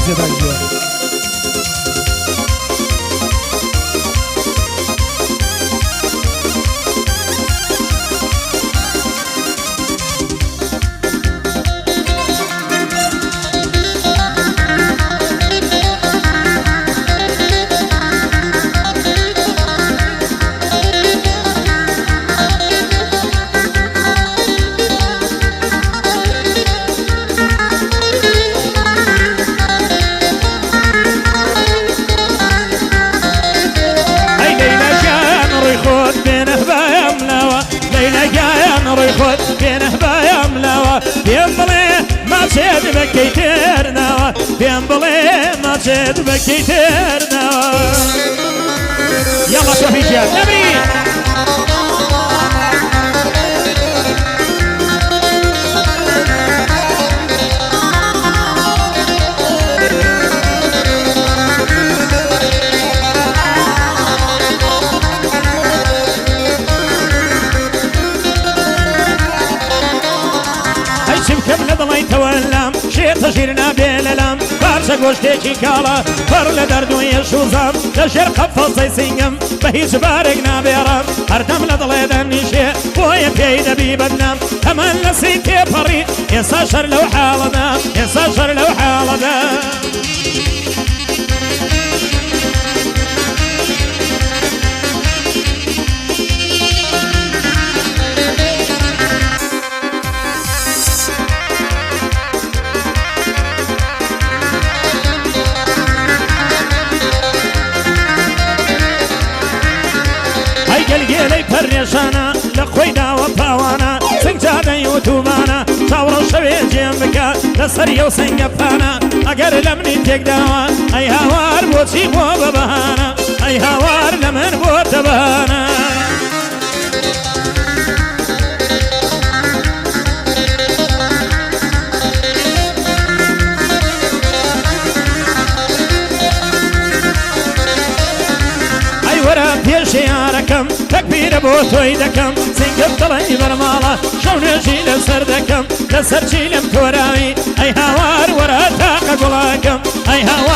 زدان خود بينه بايملا بيمبلي ما تشد بكيترنا بيمبلي ما تشد بكيترنا يلا شوفي شيخ نبري تولم شي تجيرنا بللم بارشا گوشتێکی کاڵە بەڕ لە دەردوی شوزەم لە ژێر قەفەزەی سینگم بە هیچ بارێک نابێڕم هەردەم لە دڵێ دەنیشێ بۆیە پێی دەبی بەدنام هەمان لە سی تێپەڕی ئێستا شەر لەو حاڵەدا ئێستا شەر لەو حاڵەدا گەلگێلەی پەرێشانە لە خۆی داوە پاوانە سنگجادە یوتوبانە چاوڕە شەوێ جێم بکە لەسەر یەو سنگە پانە ئەگەر لە منی تێکداوە ئەی هاوار بۆچی بۆ بە بەهانە ئەی هاوار لە من بۆتە بەهانە پێشیارەکەم تەکبیرە بۆ تۆی دەکەم سنگم دڵی بەرماڵە شەو نوێژی لەسەر دەکەم لەسەر چی لەم تۆراوی ئەی هاوار وەرە تاقە گوڵاکەم ئەی هاوار